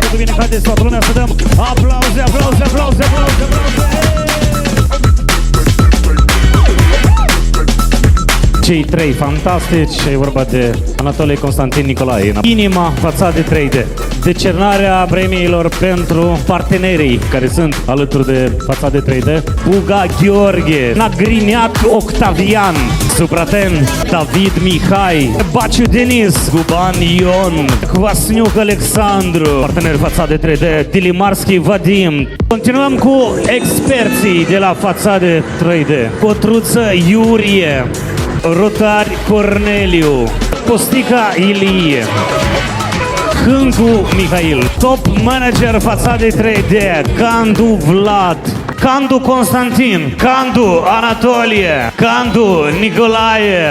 foarte bine. Haideți toată lumea să dăm aplauze, aplauze, aplauze, aplauze, aplauze. Cei trei fantastici, e vorba de Anatolie, Constantin, Nicolae. Inima fațade 3D. Decernarea premiilor pentru partenerii care sunt alături de fațade 3D. Buga Gheorghe, Nagriniac Octavian, Supraten David Mihai, Baciu Denis, Guban Ion, Kvasniuc Alexandru, partener fațade 3D, Dilimarski Vadim. Continuăm cu experții de la fațade 3D. Cotruță Iurie, Rotari Corneliu, Postica Ilie, Hâncu Mihail, top manager fațade 3D, Candu Vlad, Candu Constantin, Candu Anatolie, Candu Nicolae.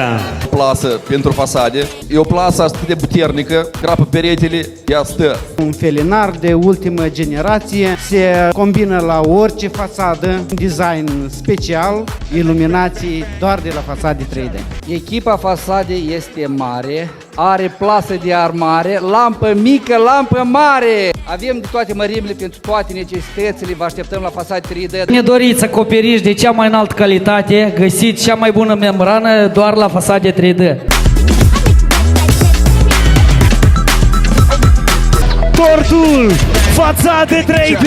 Plasă pentru fasade. E o plasă atât de puternică, crapă peretele, ea stă. Un felinar de ultimă generație, se combină la orice fațadă, design special, iluminații doar de la fațade 3D. Echipa fasadei este mare, are plasă de armare, lampă mică, lampă mare. Avem de toate mărimile pentru toate necesitățile, vă așteptăm la fasade 3D. Ne doriți acoperiș de cea mai înaltă calitate, găsiți cea mai bună membrană doar la fasade 3D. Tortul, fațade 3D!